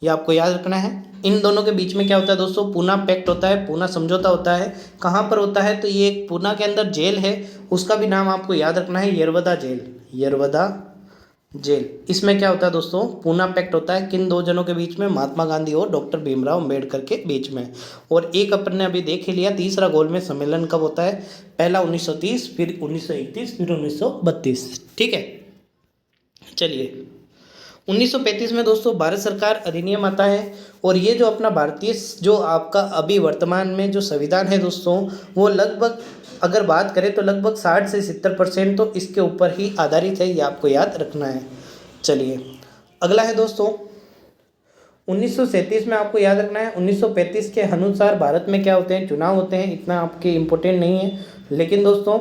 ये आपको याद रखना है। इन दोनों के बीच में क्या होता है दोस्तों? पूना पैक्ट होता है, पूना समझौता होता है। कहाँ पर होता है? तो ये एक पूना के अंदर जेल है, उसका भी नाम आपको याद रखना है, यरवदा जेल। यरवदा जेल, इसमें क्या होता है दोस्तों? पूना पैक्ट होता है। किन 2 जनों के बीच में? महात्मा गांधी और डॉक्टर भीमराव अंबेडकर के बीच में। और एक अपन ने अभी देख ही लिया, तीसरा गोलमेज सम्मेलन कब होता है? पहला 1930, फिर 1931, फिर 1932। ठीक है, चलिए 1935 में दोस्तों भारत सरकार अधिनियम आता है, और ये जो अपना भारतीय जो आपका अभी वर्तमान में जो संविधान है दोस्तों वो लगभग अगर बात करें तो लगभग 60 से 70% तो इसके ऊपर ही आधारित है, ये आपको याद रखना है। चलिए, अगला है दोस्तों 1937 में, आपको याद रखना है 1935 के अनुसार भारत में क्या होते हैं? चुनाव होते हैं। इतना आपके इम्पोर्टेंट नहीं है, लेकिन दोस्तों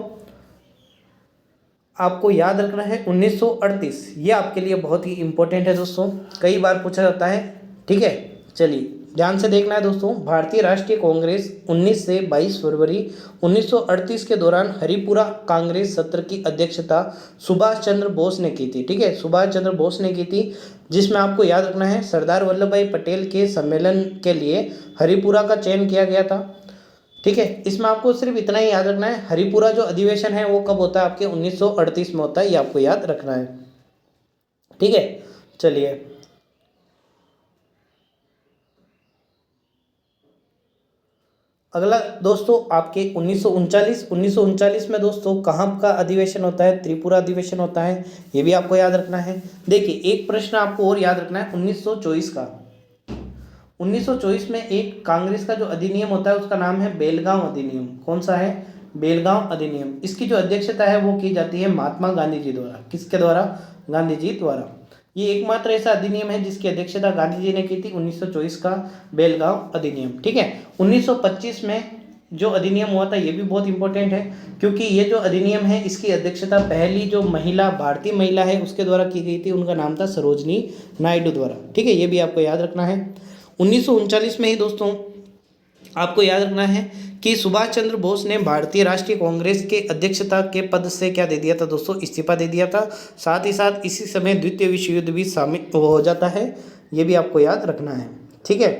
आपको याद रखना है 1938, ये आपके लिए बहुत ही इम्पोर्टेंट है दोस्तों, कई बार पूछा जाता है। ठीक है, चलिए ध्यान से देखना है दोस्तों। भारतीय राष्ट्रीय कांग्रेस 19 से 22 फरवरी 1938 के दौरान हरिपुरा कांग्रेस सत्र की अध्यक्षता सुभाष चंद्र बोस ने की थी। ठीक है, सुभाष चंद्र बोस ने की थी, जिसमें आपको याद रखना है सरदार वल्लभ भाई पटेल के सम्मेलन के लिए हरिपुरा का चयन किया गया था। ठीक है, इसमें आपको सिर्फ इतना ही याद रखना है, हरिपुरा जो अधिवेशन है वो कब होता है आपके 1938 में होता है, ये आपको याद रखना है। ठीक है, चलिए अगला दोस्तों आपके 1939 में दोस्तों कहाँ का अधिवेशन होता है, त्रिपुरा अधिवेशन होता है, ये भी आपको याद रखना है। देखिए एक प्रश्न आपको और याद रखना है 1924 का। 1924 में एक कांग्रेस का जो अधिनियम होता है उसका नाम है बेलगांव अधिनियम। कौन सा है? बेलगांव अधिनियम। इसकी जो अध्यक्षता है वो की जाती है महात्मा गांधी जी द्वारा। किसके द्वारा? गांधी जी द्वारा। ये एकमात्र ऐसा अधिनियम है जिसकी अध्यक्षता गांधी जी ने की थी, 1924 का बेलगांव अधिनियम। ठीक है, 1925 में जो अधिनियम हुआ था ये भी बहुत इंपॉर्टेंट है, क्योंकि ये जो अधिनियम है इसकी अध्यक्षता पहली जो महिला, भारतीय महिला है उसके द्वारा की गई थी, उनका नाम था सरोजनी नायडू द्वारा। ठीक है, ये भी आपको याद रखना है। 1939 में ही दोस्तों आपको याद रखना है कि सुभाष चंद्र बोस ने भारतीय राष्ट्रीय कांग्रेस के अध्यक्षता के पद से क्या दे दिया था दोस्तों? इस्तीफा दे दिया था। साथ ही साथ इसी समय द्वितीय विश्व युद्ध भी शामिल हो जाता है, ये भी आपको याद रखना है। ठीक है,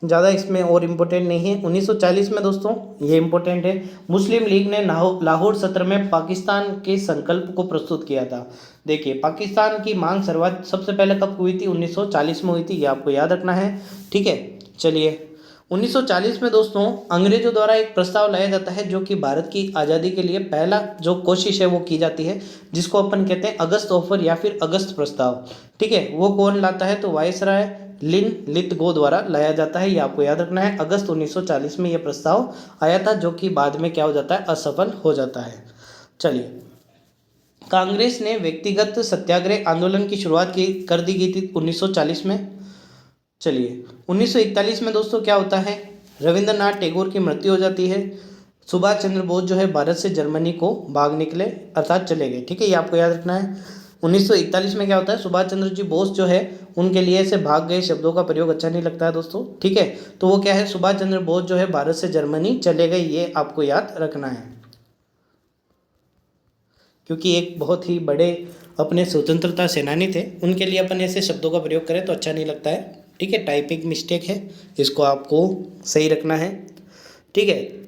ज़्यादा इसमें और इम्पोर्टेंट नहीं है। 1940 में दोस्तों ये इम्पोर्टेंट है, मुस्लिम लीग ने लाहौर सत्र में पाकिस्तान के संकल्प को प्रस्तुत किया था। देखिए पाकिस्तान की मांग सबसे पहले कब हुई थी? 1940 में हुई थी, ये आपको याद रखना है। ठीक है, चलिए 1940 में दोस्तों अंग्रेजों द्वारा एक प्रस्ताव लाया जाता है जो कि भारत की आज़ादी के लिए पहला जो कोशिश है वो की जाती है, जिसको अपन कहते हैं अगस्त ऑफर या फिर अगस्त प्रस्ताव। ठीक है, वो कौन लाता है? तो वायसराय लिन लिथगो द्वारा लाया जाता है, ये आपको याद रखना है। अगस्त 1940 में ये प्रस्ताव आया था जो कि बाद में क्या हो जाता है? असफल हो जाता है। चलिए कांग्रेस ने व्यक्तिगत सत्याग्रह आंदोलन की शुरुआत कर दी गई थी 1940 में। चलिए 1941 में दोस्तों क्या होता है? रविंद्रनाथ टैगोर की मृत्यु हो जाती है। सुभाष चंद्र बोस जो है भारत से जर्मनी को भाग निकले, अर्थात चले गए। ठीक है, ये आपको याद रखना है। 1941 में क्या होता है? सुभाष चंद्र जी बोस जो है उनके लिए ऐसे भाग गए शब्दों का प्रयोग अच्छा नहीं लगता है दोस्तों। ठीक है, तो वो क्या है? सुभाष चंद्र बोस जो है भारत से जर्मनी चले गए, ये आपको याद रखना है, क्योंकि एक बहुत ही बड़े अपने स्वतंत्रता सेनानी थे, उनके लिए अपन ऐसे शब्दों का प्रयोग करें तो अच्छा नहीं लगता है। ठीक है, टाइपिंग मिस्टेक है, इसको आपको सही रखना है। ठीक है,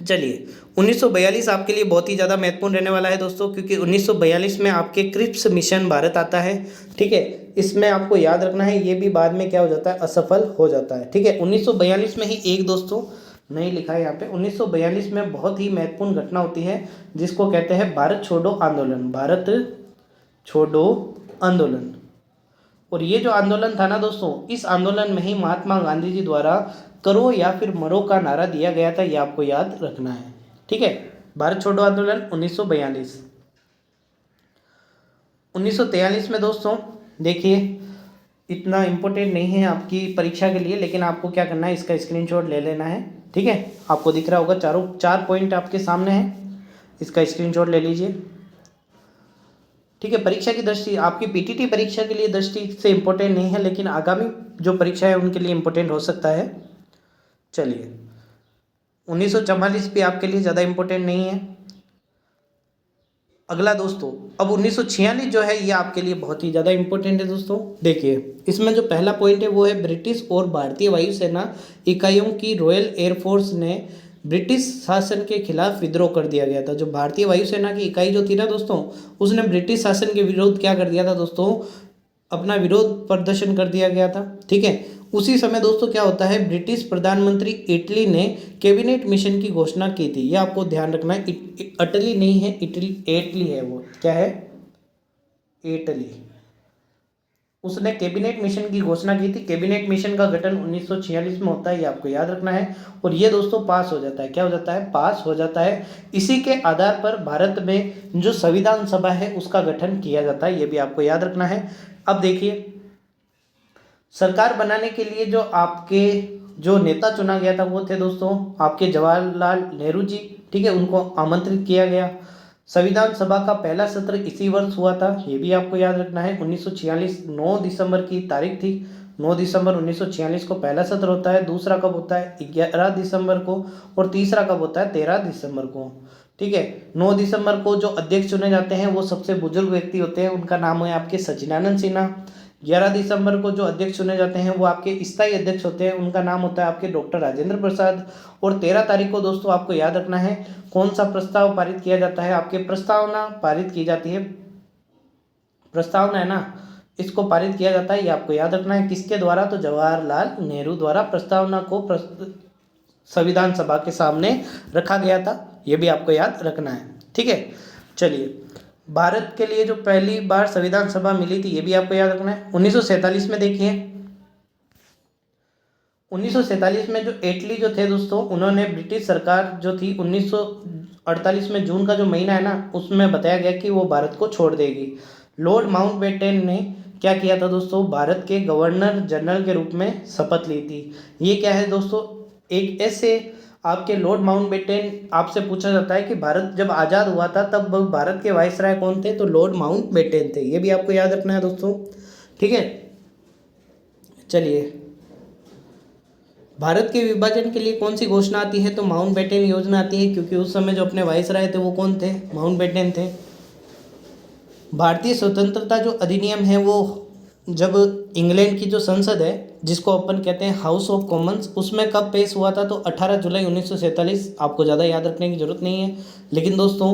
चलिए 1942 आपके लिए बहुत ही ज़्यादा महत्वपूर्ण रहने वाला है दोस्तों, क्योंकि 1942 में आपके क्रिप्स मिशन भारत आता है। ठीक है, इसमें आपको याद रखना है ये भी बाद में क्या हो जाता है? असफल हो जाता है। ठीक है, 1942 में ही एक दोस्तों नहीं लिखा है यहाँ पे, 1942 में बहुत ही महत्वपूर्ण घटना होती है जिसको कहते हैं भारत छोड़ो आंदोलन। भारत छोड़ो आंदोलन। और ये जो आंदोलन था ना दोस्तों, इस आंदोलन में ही महात्मा गांधी जी द्वारा करो या फिर मरो का नारा दिया गया था, ये आपको याद रखना है। ठीक है, भारत छोड़ो आंदोलन 1942। 1943 में दोस्तों देखिए इतना इम्पोर्टेंट नहीं है आपकी परीक्षा के लिए, लेकिन आपको क्या करना है? इसका स्क्रीनशॉट ले लेना है। ठीक है, आपको दिख रहा होगा चार पॉइंट आपके सामने हैं, इसका स्क्रीनशॉट ले लीजिए। ठीक है, परीक्षा की दृष्टि, आपकी पीटीटी परीक्षा के लिए दृष्टि से इम्पोर्टेंट नहीं है, लेकिन आगामी जो परीक्षा है उनके लिए इम्पोर्टेंट हो सकता है। चलिए 1944 भी आपके लिए ज़्यादा इम्पोर्टेंट नहीं है। अगला दोस्तों अब 1946 जो है ये आपके लिए बहुत ही ज़्यादा इम्पोर्टेंट है दोस्तों। देखिए इसमें जो पहला पॉइंट है वो है ब्रिटिश और भारतीय वायुसेना इकाइयों की रॉयल एयरफोर्स ने ब्रिटिश शासन के खिलाफ विद्रोह कर दिया गया था। जो भारतीय वायुसेना की इकाई जो थी ना दोस्तों, उसने ब्रिटिश शासन के विरोध क्या कर दिया था दोस्तों? अपना विरोध प्रदर्शन कर दिया गया था। ठीक है, उसी समय दोस्तों क्या होता है? ब्रिटिश प्रधानमंत्री इटली ने कैबिनेट मिशन की घोषणा की थी, यह आपको ध्यान रखना है। इटली नहीं है, इटली है, वो क्या है? इटली। उसने कैबिनेट मिशन की घोषणा की थी। कैबिनेट मिशन का गठन 1946 में होता है, ये आपको याद रखना है। और ये दोस्तों पास हो जाता है, क्या हो जाता है? पास हो जाता है। इसी के आधार पर भारत में जो संविधान सभा है उसका गठन किया जाता है, ये भी आपको याद रखना है। अब देखिए सरकार बनाने के लिए जो आपके जो नेता चुना गया था वो थे दोस्तों आपके जवाहरलाल नेहरू जी। ठीक है, उनको आमंत्रित किया गया। संविधान सभा का पहला सत्र इसी वर्ष हुआ था, ये भी आपको याद रखना है। 1946 9 दिसंबर की तारीख थी 9 दिसंबर 1946 को पहला सत्र होता है, दूसरा कब होता है 11 दिसंबर को, और तीसरा कब होता है 13 दिसंबर को। ठीक है, 9 दिसंबर को जो अध्यक्ष चुने जाते हैं वो सबसे बुजुर्ग व्यक्ति होते हैं, उनका नाम है आपके सचिदानंद सिन्हा। 11 दिसंबर को जो अध्यक्ष चुने जाते हैं वो आपके स्थायी अध्यक्ष होते हैं, उनका नाम होता है आपके डॉक्टर राजेंद्र प्रसाद। और 13 तारीख को दोस्तों आपको याद रखना है कौन सा प्रस्ताव पारित किया जाता है, आपके प्रस्तावना पारित की जाती है, प्रस्तावना है ना, इसको पारित किया जाता है, ये आपको याद रखना है। किसके द्वारा, तो जवाहरलाल नेहरू द्वारा प्रस्तावना को संविधान सभा के सामने रखा गया था, ये भी आपको याद रखना है। ठीक है, चलिए भारत के लिए जो पहली बार संविधान सभा मिली थी ये भी आपको याद रखना है 1947 में। देखिए 1947 में जो एटली जो थे दोस्तों, उन्होंने ब्रिटिश सरकार जो थी 1948 में जून का जो महीना है ना, उसमें बताया गया कि वो भारत को छोड़ देगी। लॉर्ड माउंटबेटन ने क्या किया था दोस्तों, भारत के गवर्नर जनरल के रूप में शपथ ली थी। ये क्या है दोस्तों, एक ऐसे आपके लॉर्ड माउंटबेटन, आपसे पूछा जाता है कि भारत जब आज़ाद हुआ था तब भारत के वायसराय कौन थे, तो लॉर्ड माउंटबेटन थे, ये भी आपको याद रखना है दोस्तों। ठीक है, चलिए भारत के विभाजन के लिए कौन सी घोषणा आती है, तो माउंटबेटन योजना आती है, क्योंकि उस समय जो अपने वायसराय थे वो कौन थे, माउंटबेटन थे। भारतीय स्वतंत्रता जो अधिनियम है वो जब इंग्लैंड की जो संसद है जिसको अपन कहते हैं हाउस ऑफ कॉमन्स, उसमें कब पेश हुआ था, तो 18 जुलाई 1947। आपको ज़्यादा याद रखने की जरूरत नहीं है। लेकिन दोस्तों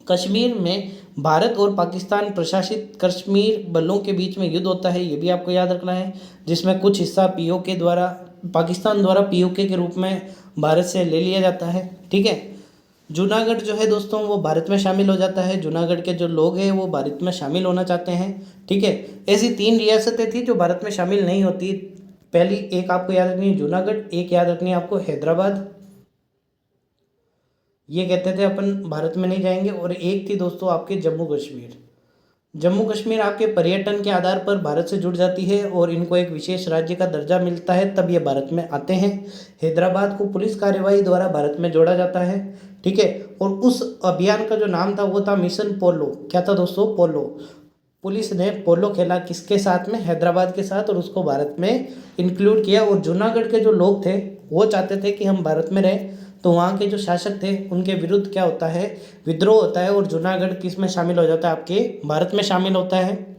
कश्मीर में भारत और पाकिस्तान प्रशासित कश्मीर बलों के बीच में युद्ध होता है, ये भी आपको याद रखना है, जिसमें कुछ हिस्सा पीओके द्वारा, पाकिस्तान द्वारा पीओके के रूप में भारत से ले लिया जाता है। ठीक है, जूनागढ़ जो है दोस्तों वो भारत में शामिल हो जाता है, जूनागढ़ के जो लोग हैं वो भारत में शामिल होना चाहते हैं। ठीक है, ऐसी 3 रियासतें थी जो भारत में शामिल नहीं होती। पहली एक आपको याद रखनी है जूनागढ़, एक याद रखनी है आपको हैदराबाद, ये कहते थे अपन भारत में नहीं जाएंगे, और एक थी दोस्तों आपके जम्मू कश्मीर। जम्मू कश्मीर आपके पर्यटन के आधार पर भारत से जुड़ जाती है और इनको एक विशेष राज्य का दर्जा मिलता है, तब ये भारत में आते हैं। हैदराबाद को पुलिस कार्यवाही द्वारा भारत में जोड़ा जाता है। ठीक है, और उस अभियान का जो नाम था वो था मिशन पोलो। क्या था दोस्तों, पोलो। पुलिस ने पोलो खेला किसके साथ में, हैदराबाद के साथ, और उसको भारत में इंक्लूड किया। और जूनागढ़ के जो लोग थे वो चाहते थे कि हम भारत में रहें, तो वहाँ के जो शासक थे उनके विरुद्ध क्या होता है, विद्रोह होता है, और जूनागढ़ किस में शामिल हो जाता है, आपके भारत में शामिल होता है।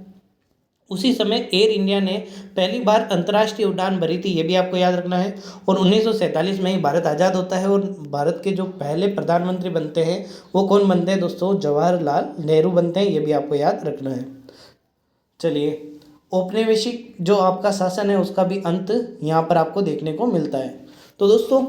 उसी समय एयर इंडिया ने पहली बार अंतर्राष्ट्रीय उड़ान भरी थी, ये भी आपको याद रखना है। और 1947 में ही भारत आज़ाद होता है, और भारत के जो पहले प्रधानमंत्री बनते हैं वो कौन बनते हैं दोस्तों, जवाहरलाल नेहरू बनते हैं, ये भी आपको याद रखना है। चलिए औपनिवेशिक जो आपका शासन है उसका भी अंत यहाँ पर आपको देखने को मिलता है। तो दोस्तों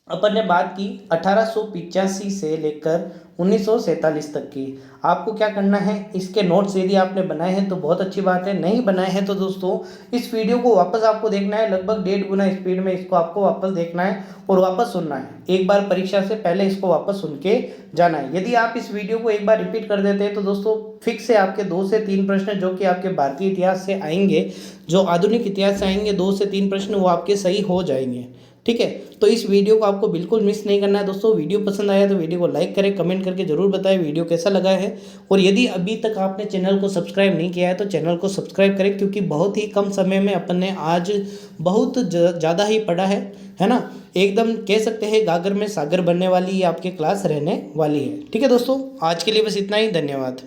अपन ने बात की 1885 से लेकर 1947 तक की। आपको क्या करना है, इसके नोट्स यदि आपने बनाए हैं तो बहुत अच्छी बात है, नहीं बनाए हैं तो दोस्तों इस वीडियो को वापस आपको देखना है, लगभग 1.5 गुना स्पीड में इसको आपको वापस देखना है और वापस सुनना है। एक बार परीक्षा से पहले इसको वापस सुन के जाना है। यदि आप इस वीडियो को एक बार रिपीट कर देते हैं तो दोस्तों फिक्स है आपके 2 से 3 प्रश्न जो कि आपके भारतीय इतिहास से आएंगे, जो आधुनिक इतिहास से आएंगे, 2 से 3 प्रश्न वो आपके सही हो जाएंगे। ठीक है, तो इस वीडियो को आपको बिल्कुल मिस नहीं करना है दोस्तों। वीडियो पसंद आया तो वीडियो को लाइक करें, कमेंट करके जरूर बताएं वीडियो कैसा लगा है। और यदि अभी तक आपने चैनल को सब्सक्राइब नहीं किया है तो चैनल को सब्सक्राइब करें, क्योंकि बहुत ही कम समय में अपन ने आज बहुत ज़्यादा ही पढ़ा है ना। एकदम कह सकते हैं गागर में सागर बनने वाली ये आपकी क्लास रहने वाली है। ठीक है दोस्तों, आज के लिए बस इतना ही, धन्यवाद।